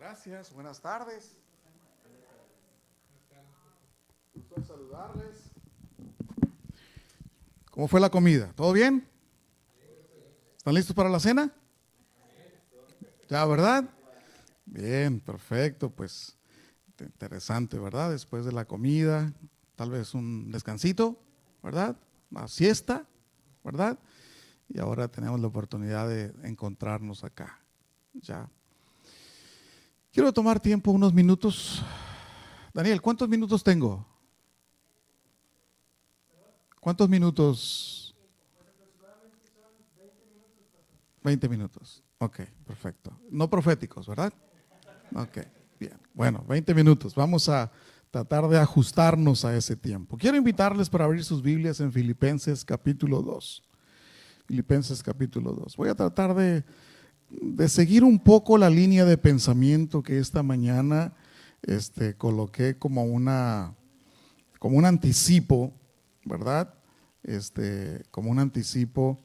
Gracias, buenas tardes. Gusto en saludarles. ¿Cómo fue la comida? ¿Todo bien? ¿Están listos para la cena? ¿Ya, verdad? Bien, perfecto, pues interesante, ¿verdad? Después de la comida, tal vez un descansito, ¿verdad? Una siesta, ¿verdad? Y ahora tenemos la oportunidad de encontrarnos acá, ya. Quiero tomar tiempo, unos minutos. Daniel, ¿cuántos minutos tengo? ¿Cuántos minutos? 20 minutos. Ok, perfecto. No proféticos, ¿verdad? Ok, bien. Bueno, 20 minutos. Vamos a tratar de ajustarnos a ese tiempo. Quiero invitarles para abrir sus Biblias en Filipenses capítulo 2. Filipenses capítulo 2. Voy a tratar de seguir un poco la línea de pensamiento que esta mañana coloqué como un anticipo, ¿verdad? Como un anticipo,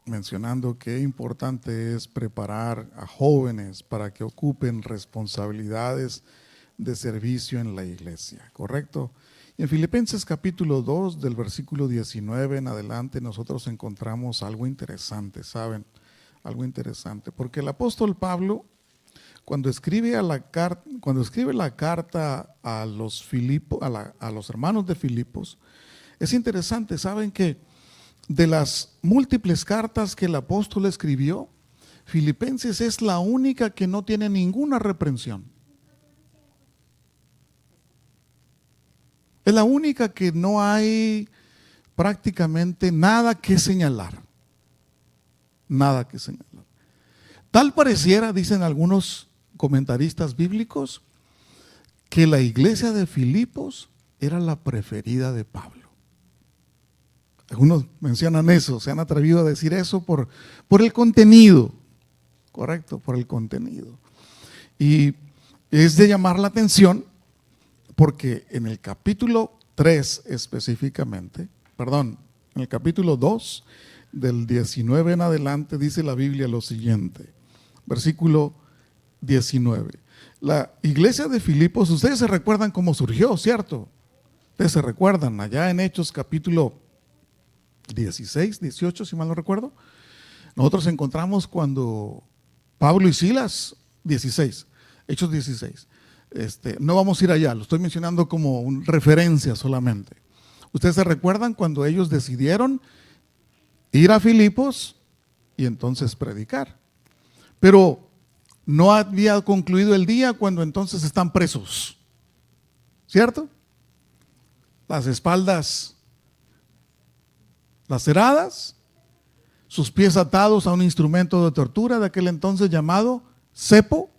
mencionando qué importante es preparar a jóvenes para que ocupen responsabilidades de servicio en la iglesia, ¿correcto? Y en Filipenses capítulo 2, del versículo 19 en adelante, nosotros encontramos algo interesante, ¿saben? Algo interesante, porque el apóstol Pablo, cuando escribe la carta a los a los hermanos de Filipos, es interesante, ¿saben que de las múltiples cartas que el apóstol escribió, Filipenses es la única que no tiene ninguna reprensión? Es la única que no hay prácticamente nada que señalar. Nada que señalar. Tal pareciera, dicen algunos comentaristas bíblicos, que la iglesia de Filipos era la preferida de Pablo. Algunos mencionan eso, se han atrevido a decir eso por el contenido, correcto, por el contenido. Y es de llamar la atención porque en el capítulo 3 específicamente, en el capítulo 2, del 19 en adelante, dice la Biblia lo siguiente, versículo 19. La iglesia de Filipos, ustedes se recuerdan cómo surgió, ¿cierto? Ustedes se recuerdan, allá en Hechos capítulo 16, 18, si mal no recuerdo, nosotros encontramos cuando Pablo y Silas, 16, Hechos 16, no vamos a ir allá, lo estoy mencionando como una referencia solamente. Ustedes se recuerdan cuando ellos decidieron ir a Filipos y entonces predicar, pero no había concluido el día cuando entonces están presos, ¿cierto? Las espaldas laceradas, sus pies atados a un instrumento de tortura de aquel entonces llamado cepo.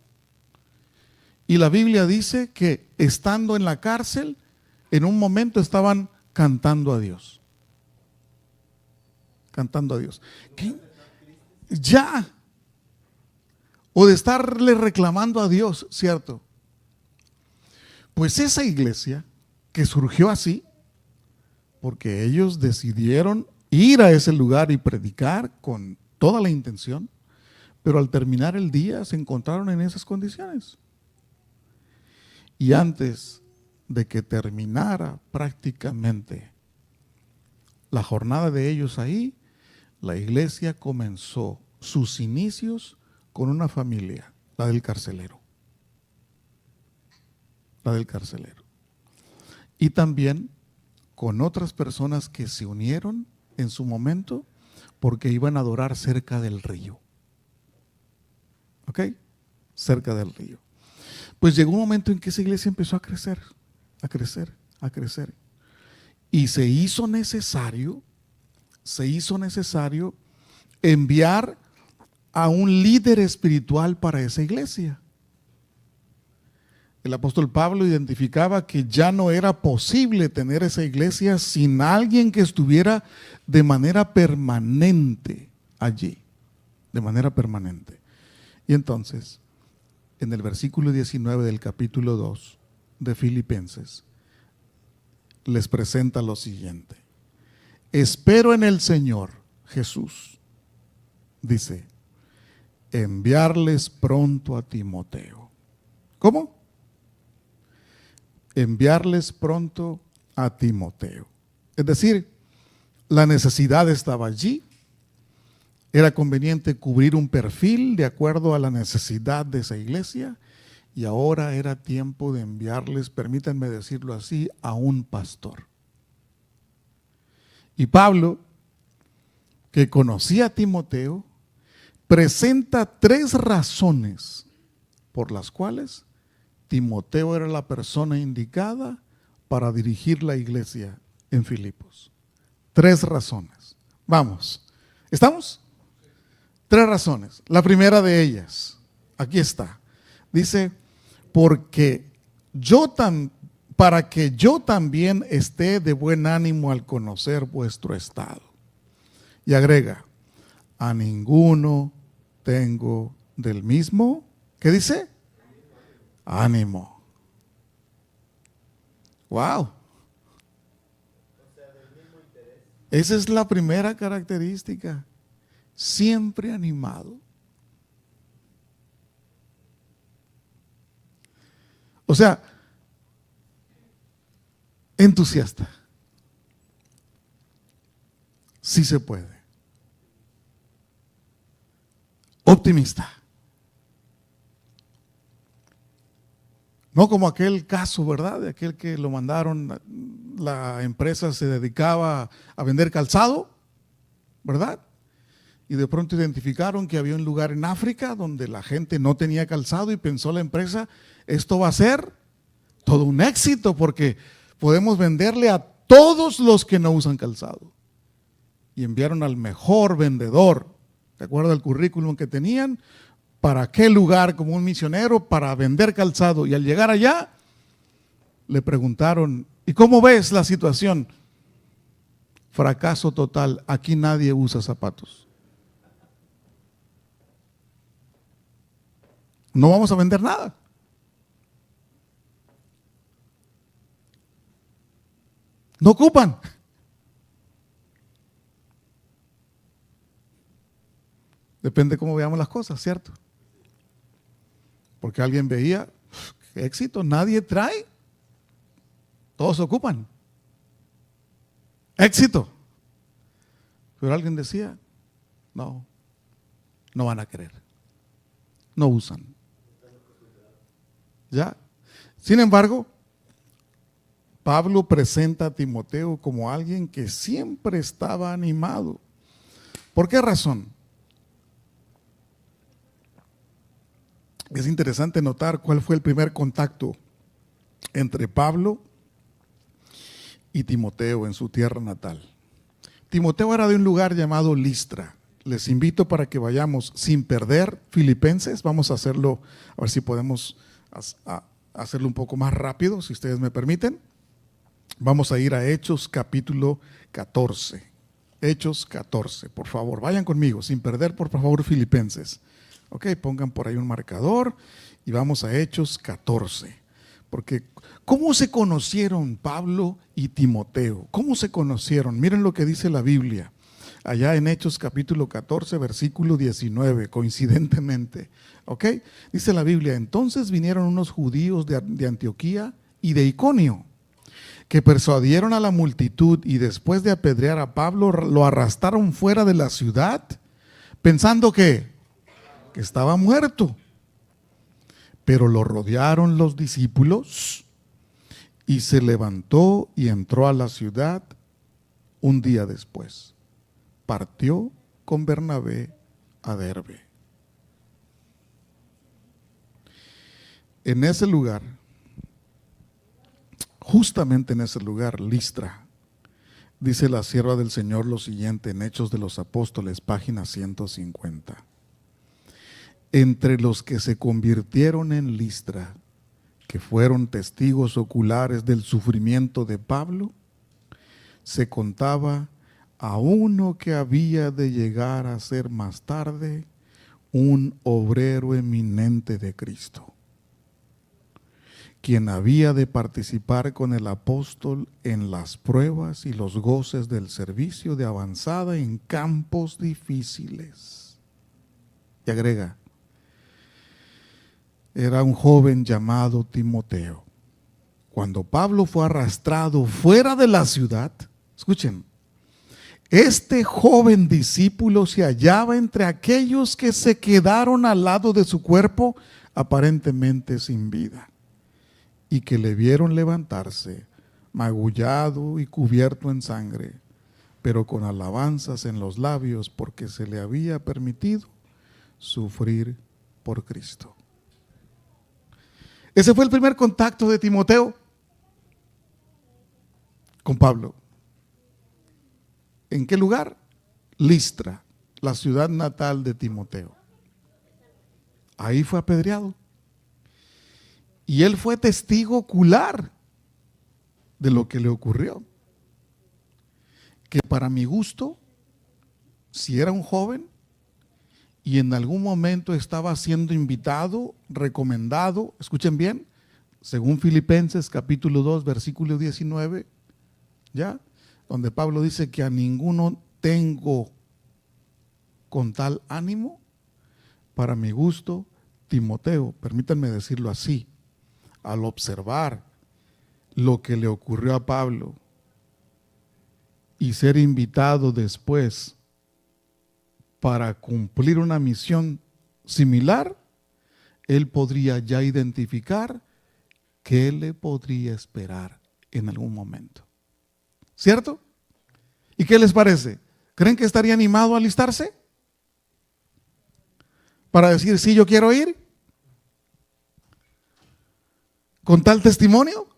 Y la Biblia dice que estando en la cárcel, en un momento estaban cantando a Dios. Cantando a Dios. ¿Qué? Ya. O de estarle reclamando a Dios, ¿cierto? Pues esa iglesia que surgió así, porque ellos decidieron ir a ese lugar y predicar con toda la intención, pero al terminar el día se encontraron en esas condiciones. Y antes de que terminara prácticamente la jornada de ellos ahí, la iglesia comenzó sus inicios con una familia, la del carcelero. La del carcelero. Y también con otras personas que se unieron en su momento porque iban a adorar cerca del río. ¿Ok? Cerca del río. Pues llegó un momento en que esa iglesia empezó a crecer, a crecer, a crecer. Y se hizo necesario enviar a un líder espiritual para esa iglesia. El apóstol Pablo identificaba que ya no era posible tener esa iglesia sin alguien que estuviera de manera permanente allí, de manera permanente. Y entonces, en el versículo 19 del capítulo 2 de Filipenses, les presenta lo siguiente: espero en el Señor Jesús, dice, enviarles pronto a Timoteo. ¿Cómo? Enviarles pronto a Timoteo. Es decir, la necesidad estaba allí. Era conveniente cubrir un perfil de acuerdo a la necesidad de esa iglesia. Y ahora era tiempo de enviarles, permítanme decirlo así, a un pastor. Y Pablo, que conocía a Timoteo, presenta 3 razones por las cuales Timoteo era la persona indicada para dirigir la iglesia en Filipos. 3 razones. Vamos, ¿estamos? 3 razones. La primera de ellas, aquí está. Dice, para que yo también esté de buen ánimo al conocer vuestro estado. Y agrega, a ninguno tengo del mismo, ¿qué dice? Ánimo. Wow. Esa es la primera característica. Siempre animado. O sea, entusiasta. Sí se puede. Optimista. No como aquel caso, ¿verdad? De aquel que lo mandaron, la empresa se dedicaba a vender calzado, ¿verdad? Y de pronto identificaron que había un lugar en África donde la gente no tenía calzado y pensó la empresa, esto va a ser todo un éxito porque podemos venderle a todos los que no usan calzado. Y enviaron al mejor vendedor, de acuerdo al currículum que tenían, para aquel lugar como un misionero para vender calzado. Y al llegar allá, le preguntaron, ¿y cómo ves la situación? Fracaso total, aquí nadie usa zapatos. No vamos a vender nada. No ocupan. Depende cómo veamos las cosas, ¿cierto? Porque alguien veía, qué éxito, nadie trae, todos ocupan. Éxito. Pero alguien decía, no van a querer, no usan. ¿Ya? Sin embargo, Pablo presenta a Timoteo como alguien que siempre estaba animado. ¿Por qué razón? Es interesante notar cuál fue el primer contacto entre Pablo y Timoteo en su tierra natal. Timoteo era de un lugar llamado Listra. Les invito para que vayamos sin perder Filipenses. Vamos a hacerlo, a ver si podemos hacerlo un poco más rápido, si ustedes me permiten. Vamos a ir a Hechos capítulo 14. Hechos 14, por favor, vayan conmigo, sin perder por favor Filipenses. Ok, pongan por ahí un marcador y vamos a Hechos 14. Porque, ¿cómo se conocieron Pablo y Timoteo? ¿Cómo se conocieron? Miren lo que dice la Biblia. Allá en Hechos capítulo 14, versículo 19, coincidentemente. Ok, dice la Biblia, entonces vinieron unos judíos de Antioquía y de Iconio, que persuadieron a la multitud y después de apedrear a Pablo, lo arrastraron fuera de la ciudad, pensando que estaba muerto. Pero lo rodearon los discípulos y se levantó y entró a la ciudad un día después. Partió con Bernabé a Derbe. En ese lugar, justamente en ese lugar, Listra, dice la sierva del Señor lo siguiente en Hechos de los Apóstoles, página 150. Entre los que se convirtieron en Listra, que fueron testigos oculares del sufrimiento de Pablo, se contaba a uno que había de llegar a ser más tarde un obrero eminente de Cristo, quien había de participar con el apóstol en las pruebas y los goces del servicio de avanzada en campos difíciles. Y agrega, era un joven llamado Timoteo. Cuando Pablo fue arrastrado fuera de la ciudad, escuchen, este joven discípulo se hallaba entre aquellos que se quedaron al lado de su cuerpo aparentemente sin vida y que le vieron levantarse, magullado y cubierto en sangre, pero con alabanzas en los labios porque se le había permitido sufrir por Cristo. Ese fue el primer contacto de Timoteo con Pablo. ¿En qué lugar? Listra, la ciudad natal de Timoteo. Ahí fue apedreado. Y él fue testigo ocular de lo que le ocurrió. Que para mi gusto, si era un joven y en algún momento estaba siendo invitado, recomendado, escuchen bien, según Filipenses capítulo 2, versículo 19, ¿ya? Donde Pablo dice que a ninguno tengo con tal ánimo, para mi gusto, Timoteo, permítanme decirlo así, al observar lo que le ocurrió a Pablo y ser invitado después para cumplir una misión similar, él podría ya identificar qué le podría esperar en algún momento. ¿Cierto? ¿Y qué les parece? ¿Creen que estaría animado a alistarse? Para decir, sí, yo quiero ir. ¿Con tal testimonio?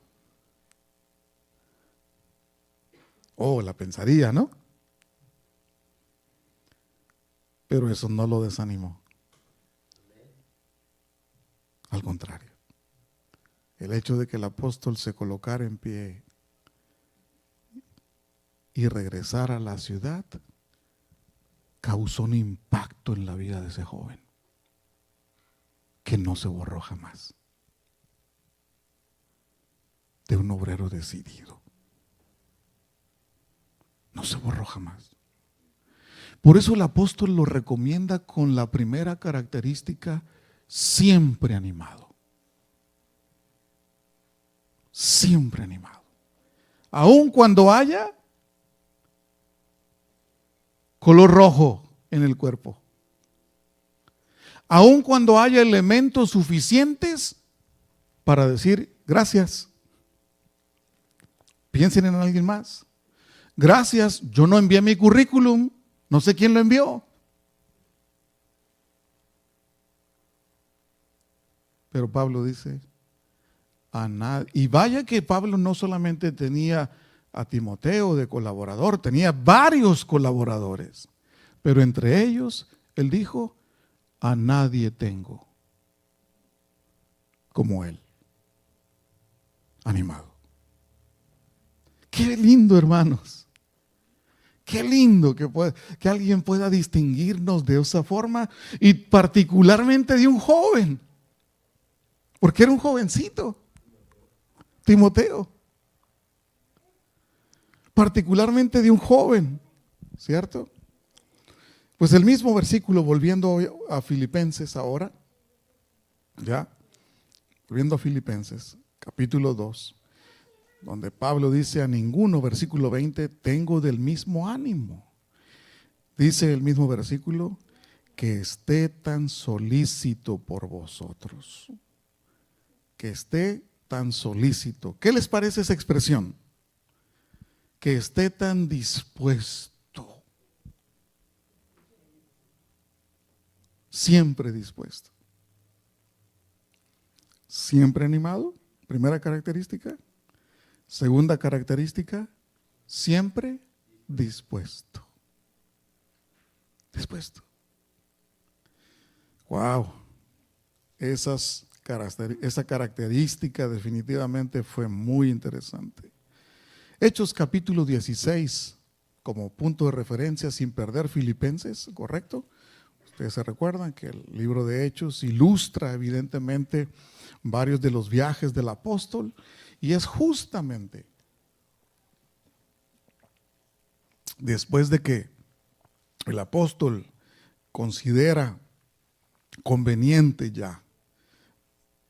Oh, la pensaría, ¿no? Pero eso no lo desanimó. Al contrario. El hecho de que el apóstol se colocara en pie y regresar a la ciudad causó un impacto en la vida de ese joven que no se borró jamás, de un obrero decidido. No se borró jamás. Por eso el apóstol lo recomienda con la primera característica: siempre animado. Siempre animado. Aun cuando haya color rojo en el cuerpo. Aun cuando haya elementos suficientes para decir gracias. Piensen en alguien más. Gracias, yo no envié mi currículum, no sé quién lo envió. Pero Pablo dice, a nadie. Y vaya que Pablo no solamente tenía a Timoteo de colaborador, tenía varios colaboradores. Pero entre ellos, él dijo, a nadie tengo como él. Animado. Qué lindo, hermanos. Qué lindo que alguien pueda distinguirnos de esa forma, y particularmente de un joven. Porque era un jovencito, Timoteo. Particularmente de un joven, ¿cierto? Pues el mismo versículo, volviendo a Filipenses ahora, ya, volviendo a Filipenses, capítulo 2, donde Pablo dice a ninguno, versículo 20, tengo del mismo ánimo. Dice el mismo versículo, que esté tan solícito por vosotros. Que esté tan solícito. ¿Qué les parece esa expresión? Que esté tan dispuesto. Siempre dispuesto. Siempre animado, primera característica. Segunda característica, siempre dispuesto. Dispuesto. Wow. Esa característica definitivamente fue muy interesante. Hechos capítulo 16, como punto de referencia, sin perder Filipenses, ¿correcto? Ustedes se recuerdan que el libro de Hechos ilustra evidentemente varios de los viajes del apóstol, y es justamente después de que el apóstol considera conveniente ya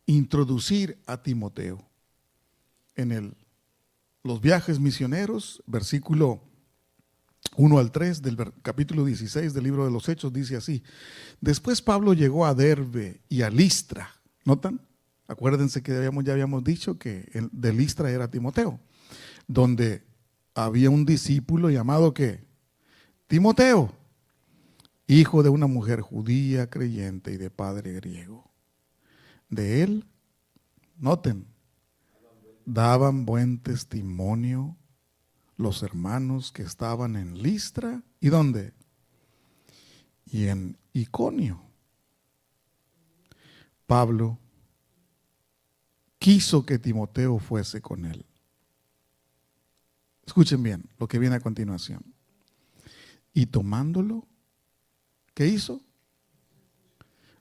introducir a Timoteo en los viajes misioneros, versículo 1 al 3 del capítulo 16 del libro de los Hechos, dice así: después Pablo llegó a Derbe y a Listra. ¿Notan? Acuérdense que ya habíamos dicho que de Listra era Timoteo, donde había un discípulo llamado ¿qué? Timoteo, hijo de una mujer judía creyente y de padre griego. De él, noten, daban buen testimonio los hermanos que estaban en Listra. ¿Y dónde? Y en Iconio. Pablo quiso que Timoteo fuese con él. Escuchen bien lo que viene a continuación. Y tomándolo, ¿qué hizo?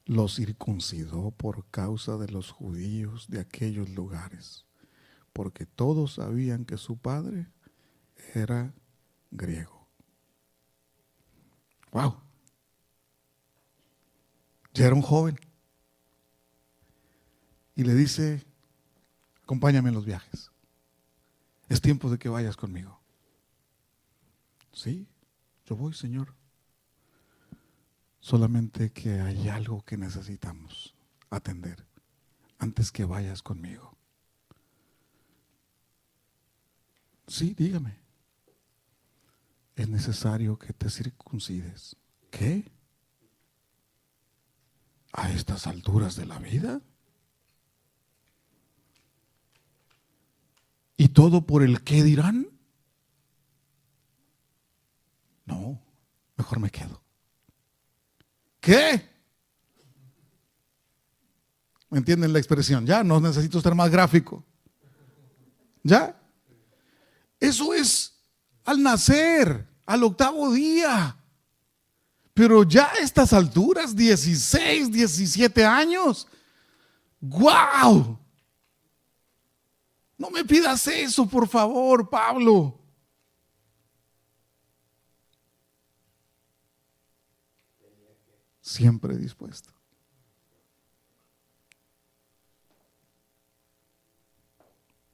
Lo circuncidó por causa de los judíos de aquellos lugares, porque todos sabían que su padre era griego. Wow. Ya era un joven. Y le dice: acompáñame en los viajes. Es tiempo de que vayas conmigo. Sí, yo voy, Señor. Solamente que hay algo que necesitamos atender antes que vayas conmigo. Sí, dígame. Es necesario que te circuncides. ¿Qué? ¿A estas alturas de la vida? ¿Y todo por el qué dirán? No, mejor me quedo. ¿Qué? ¿Me entienden la expresión? Ya, no necesito ser más gráfico. ¿Ya? Eso es al nacer, al octavo día. Pero ya a estas alturas, 16, 17 años. ¡Guau! No me pidas eso, por favor, Pablo. Siempre dispuesto.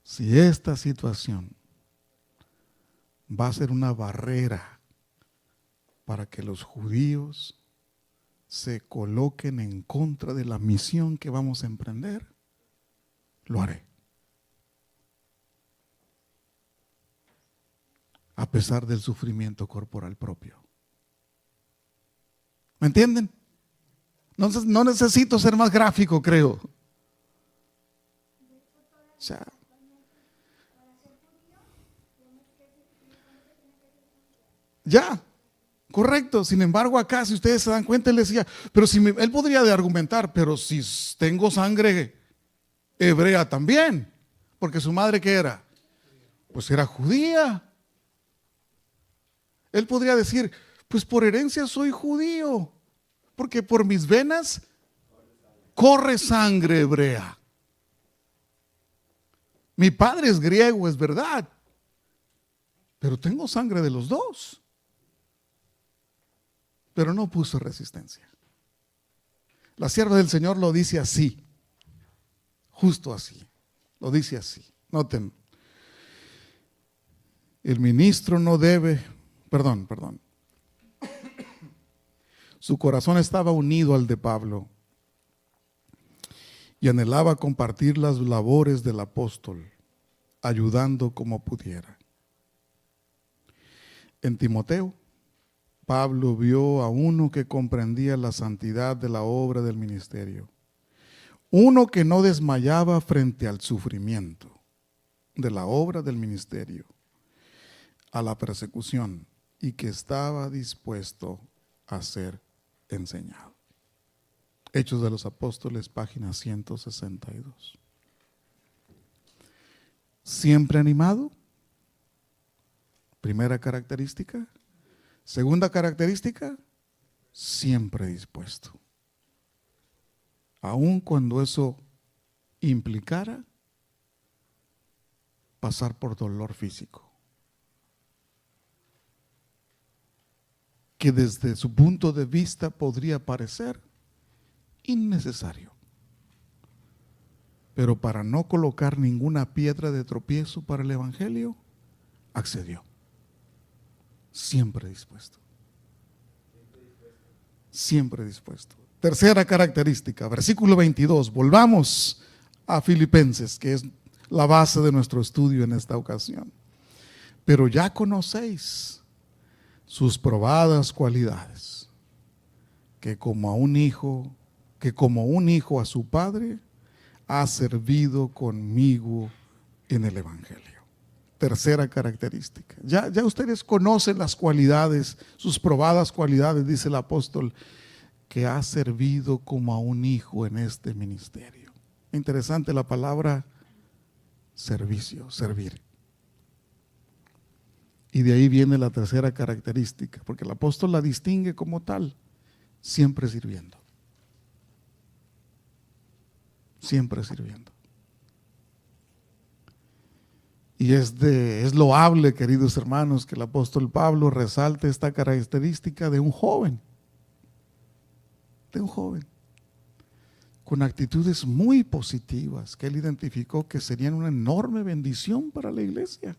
Si esta situación va a ser una barrera para que los judíos se coloquen en contra de la misión que vamos a emprender, lo haré. A pesar del sufrimiento corporal propio. ¿Me entienden? No necesito ser más gráfico, creo. O sea, ya, correcto. Sin embargo, acá, si ustedes se dan cuenta, él decía, pero si él podría de argumentar, pero si tengo sangre hebrea también, porque su madre, ¿qué era? Pues era judía. Él podría decir, pues por herencia soy judío, porque por mis venas corre sangre hebrea. Mi padre es griego, es verdad, pero tengo sangre de los dos. Pero no puso resistencia. La sierva del Señor lo dice así, justo así, lo dice así. Noten, el ministro no debe, perdón. Su corazón estaba unido al de Pablo y anhelaba compartir las labores del apóstol, ayudando como pudiera. En Timoteo, Pablo vio a uno que comprendía la santidad de la obra del ministerio, uno que no desmayaba frente al sufrimiento de la obra del ministerio, a la persecución, y que estaba dispuesto a ser enseñado. Hechos de los Apóstoles, página 162. Siempre animado. Primera característica. Segunda característica, siempre dispuesto. Aun cuando eso implicara pasar por dolor físico, que desde su punto de vista podría parecer innecesario. pero para no colocar ninguna piedra de tropiezo para el evangelio, accedió. Siempre dispuesto. Siempre dispuesto. Tercera característica, versículo 22. Volvamos a Filipenses, que es la base de nuestro estudio en esta ocasión. Pero ya conocéis sus probadas cualidades, que como un hijo a su padre, ha servido conmigo en el evangelio. Tercera característica. Ya ustedes conocen las cualidades, sus probadas cualidades, dice el apóstol, que ha servido como a un hijo en este ministerio. Interesante la palabra servicio, servir. Y de ahí viene la tercera característica, porque el apóstol la distingue como tal, siempre sirviendo. Siempre sirviendo. Y es loable, queridos hermanos, que el apóstol Pablo resalte esta característica de un joven. De un joven. Con actitudes muy positivas que él identificó que serían una enorme bendición para la iglesia.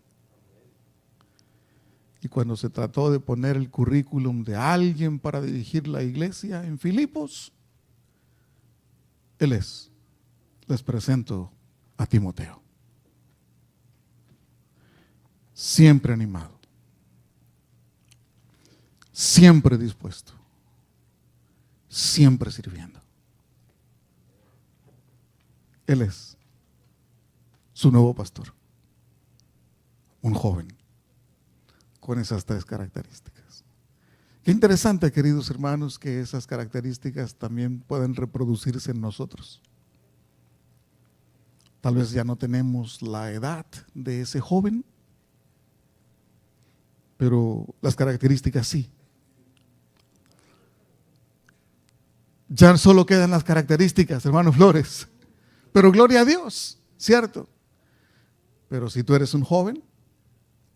Y cuando se trató de poner el currículum de alguien para dirigir la iglesia en Filipos, él es. Les presento a Timoteo. Siempre animado, siempre dispuesto, siempre sirviendo. Él es su nuevo pastor, un joven con esas tres características. Qué interesante, queridos hermanos, que esas características también pueden reproducirse en nosotros. Tal vez ya no tenemos la edad de ese joven, pero las características sí. Ya solo quedan las características, hermano Flores. Pero gloria a Dios, ¿cierto? Pero si tú eres un joven,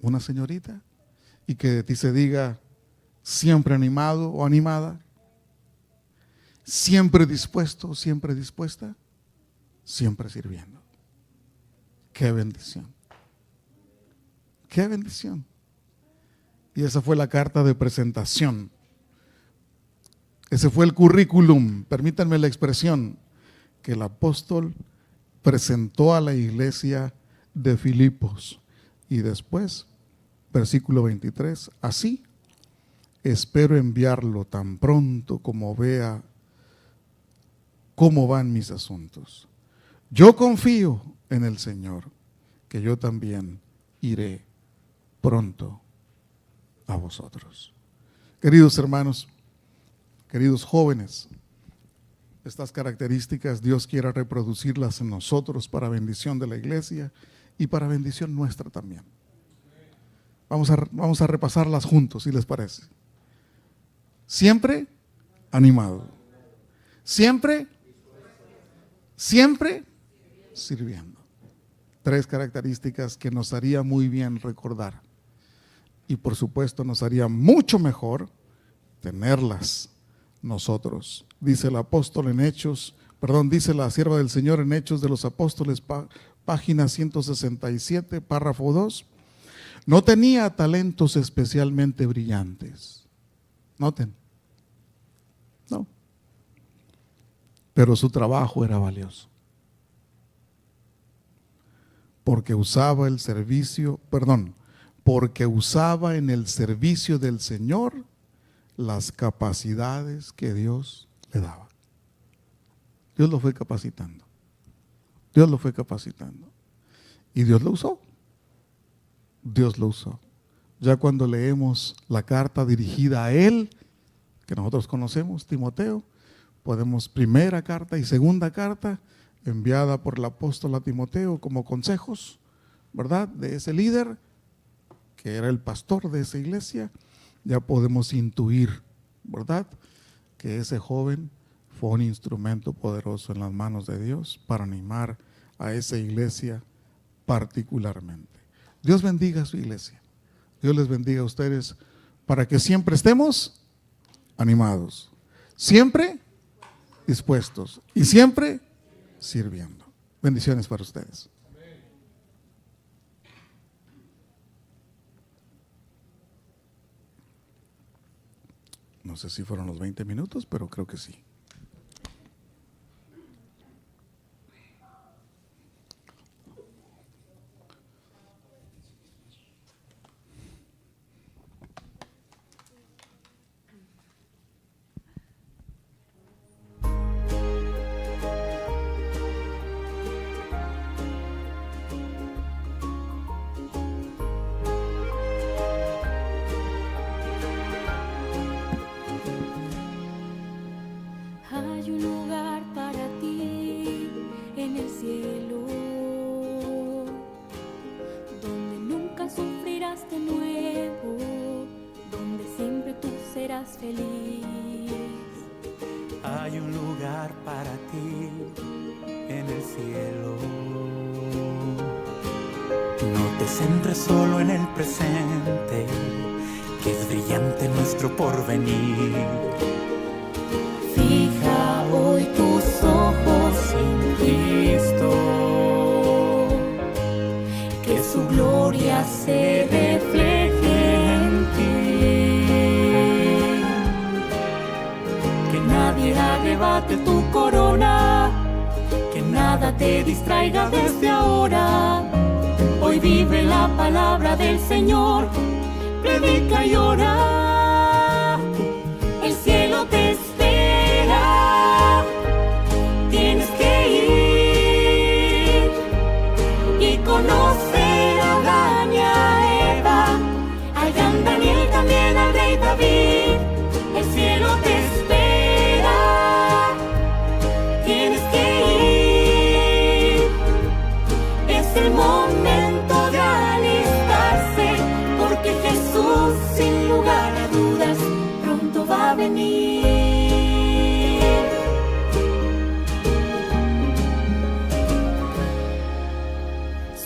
una señorita, y que de ti se diga siempre animado o animada, siempre dispuesto, siempre dispuesta, siempre sirviendo. ¡Qué bendición! ¡Qué bendición! Y esa fue la carta de presentación. Ese fue el currículum, permítanme la expresión, que el apóstol presentó a la iglesia de Filipos. Y después, versículo 23, así espero enviarlo tan pronto como vea cómo van mis asuntos. Yo confío en el Señor, que yo también iré pronto a vosotros. Queridos hermanos, queridos jóvenes, estas características Dios quiera reproducirlas en nosotros para bendición de la iglesia y para bendición nuestra también. Vamos a repasarlas juntos, si les parece. Siempre animado. Siempre sirviendo. Tres características que nos haría muy bien recordar. Y por supuesto nos haría mucho mejor tenerlas nosotros. Dice el apóstol en Hechos, dice la sierva del Señor en Hechos de los Apóstoles, página 167, párrafo 2. No tenía talentos especialmente brillantes. Noten. No. Pero su trabajo era valioso. Porque usaba en el servicio del Señor las capacidades que Dios le daba. Dios lo fue capacitando. Dios lo fue capacitando. Y Dios lo usó. Dios lo usó. Ya cuando leemos la carta dirigida a él, que nosotros conocemos, Timoteo, podemos primera carta y segunda carta enviada por el apóstol a Timoteo como consejos, ¿verdad? De ese líder que era el pastor de esa iglesia, ya podemos intuir, ¿verdad? Que ese joven fue un instrumento poderoso en las manos de Dios para animar a esa iglesia particularmente. Dios bendiga a su iglesia. Dios les bendiga a ustedes para que siempre estemos animados, siempre dispuestos y siempre sirviendo. Bendiciones para ustedes. No sé si fueron los 20 minutos, pero creo que sí. Hay un lugar para ti en el cielo, donde nunca sufrirás de nuevo, donde siempre tú serás feliz. Hay un lugar para ti en el cielo. No te centres solo en el presente, que es brillante nuestro porvenir. Fija hoy tus ojos en Cristo, que su gloria se refleje en ti. Que nadie arrebate tu corona, que nada te distraiga desde ahora. Hoy vive la palabra del Señor, predica y ora. El cielo te espera, tienes que ir y conocer a Adán y a Eva, al gran Daniel, también al rey David. El cielo te espera, tienes que ir. Es el momento de alistarse, porque Jesús, sin lugar a dudas, pronto va a venir.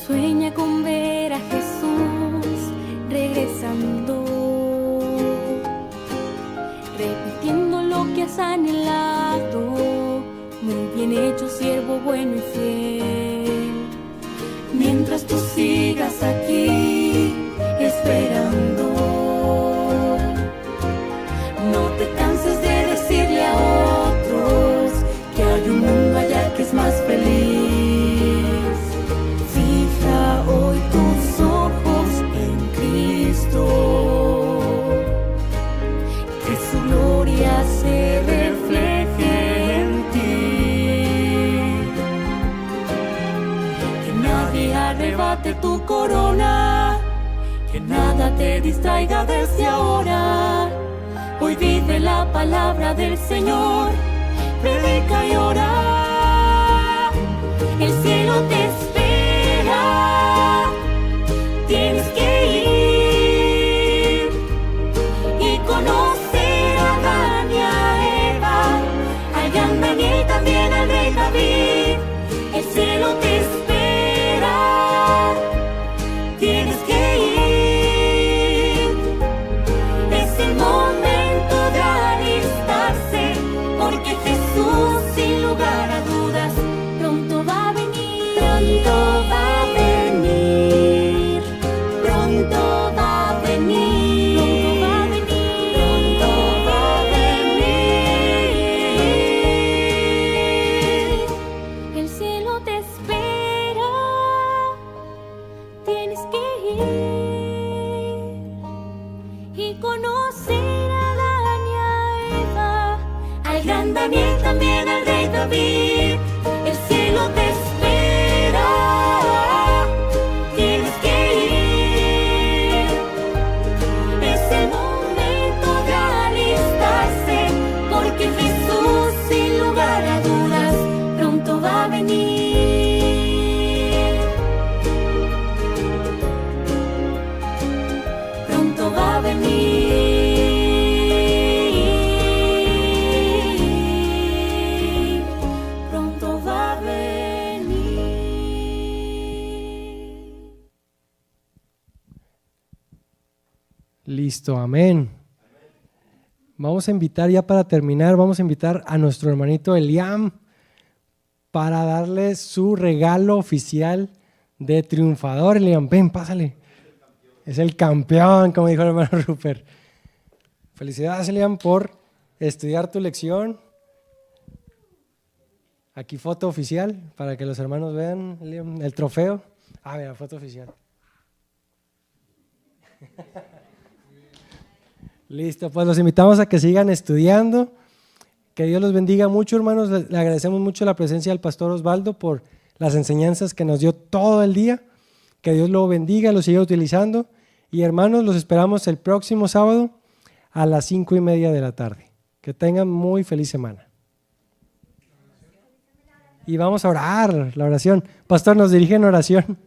Sueña con ver a Jesús regresando, repitiendo lo que has anhelado. Muy bien hecho, siervo bueno y fiel. Mientras tú sigas aquí esperando, no te canses de decirle a otros que hay un mundo allá que es más feliz. Fija hoy tus ojos en Cristo, que su gloria se refleje en ti. Que nadie arrebate tu corona, que nada te distraiga desde ahora. Hoy vive la palabra del Señor, predica y ora. El cielo te espera, tienes que ir y conocer a Adán y a Eva, al gran Daniel, también al rey David. El cielo te espera, tienes que ir. Es el momento de alistarse, porque Jesús, sin lugar a dudas, pronto va a venir. Pronto va a venir. Pronto va a venir. Pronto va a venir. El cielo te espera, tienes que ir y conocer a Adán y a Eva, al gran Daniel, también al rey David. El cielo te espera, tienes que ir. Es el momento de alistarse, porque Jesús, sin lugar a dudas, pronto va a venir. Pronto va a venir. Pronto va a venir. Listo, amén. Vamos a invitar ya para terminar, vamos a invitar a nuestro hermanito Eliam para darle su regalo oficial de triunfador. Elian, ven, pásale. Es el campeón, como dijo el hermano Rupert. Felicidades, Elian, por estudiar tu lección. Aquí foto oficial para que los hermanos vean, Elian, el trofeo. Mira, foto oficial. Listo, pues los invitamos a que sigan estudiando. Que Dios los bendiga mucho, hermanos. Le agradecemos mucho la presencia del pastor Osvaldo por las enseñanzas que nos dio todo el día. Que Dios lo bendiga, lo siga utilizando. Y hermanos, los esperamos el próximo sábado a las 5:30 de la tarde. Que tengan muy feliz semana. Y vamos a orar, la oración. Pastor, nos dirige en oración.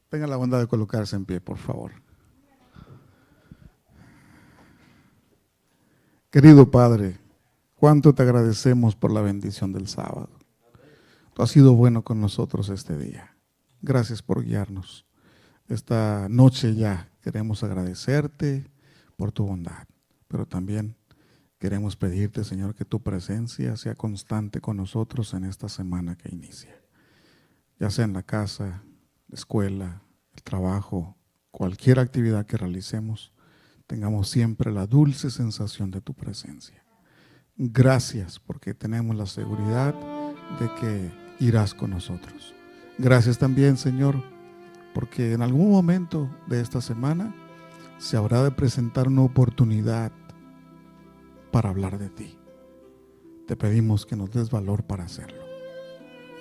Tengan la bondad de colocarse en pie, por favor. Querido Padre, cuánto te agradecemos por la bendición del sábado. Tú has sido bueno con nosotros este día. Gracias por guiarnos. Esta noche ya queremos agradecerte por tu bondad, pero también queremos pedirte, Señor, que tu presencia sea constante con nosotros en esta semana que inicia. Ya sea en la casa, la escuela, el trabajo, cualquier actividad que realicemos, tengamos siempre la dulce sensación de tu presencia. Gracias porque tenemos la seguridad de que irás con nosotros. Gracias también, Señor, porque en algún momento de esta semana se habrá de presentar una oportunidad para hablar de ti. Te pedimos que nos des valor para hacerlo,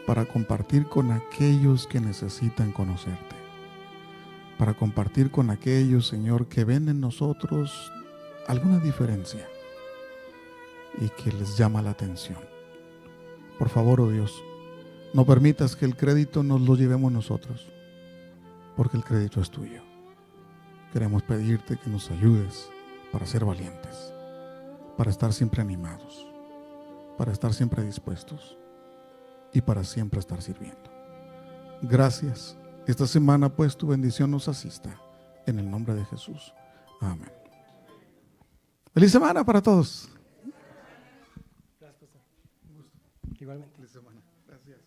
para compartir con aquellos que necesitan conocerte, para compartir con aquellos, Señor, que ven en nosotros alguna diferencia y que les llama la atención. Por favor, oh Dios, no permitas que el crédito nos lo llevemos nosotros, porque el crédito es tuyo. Queremos pedirte que nos ayudes para ser valientes, para estar siempre animados, para estar siempre dispuestos y para siempre estar sirviendo. Gracias. Esta semana pues tu bendición nos asista. En el nombre de Jesús. Amén. Feliz semana para todos. Igualmente. Feliz semana. Gracias.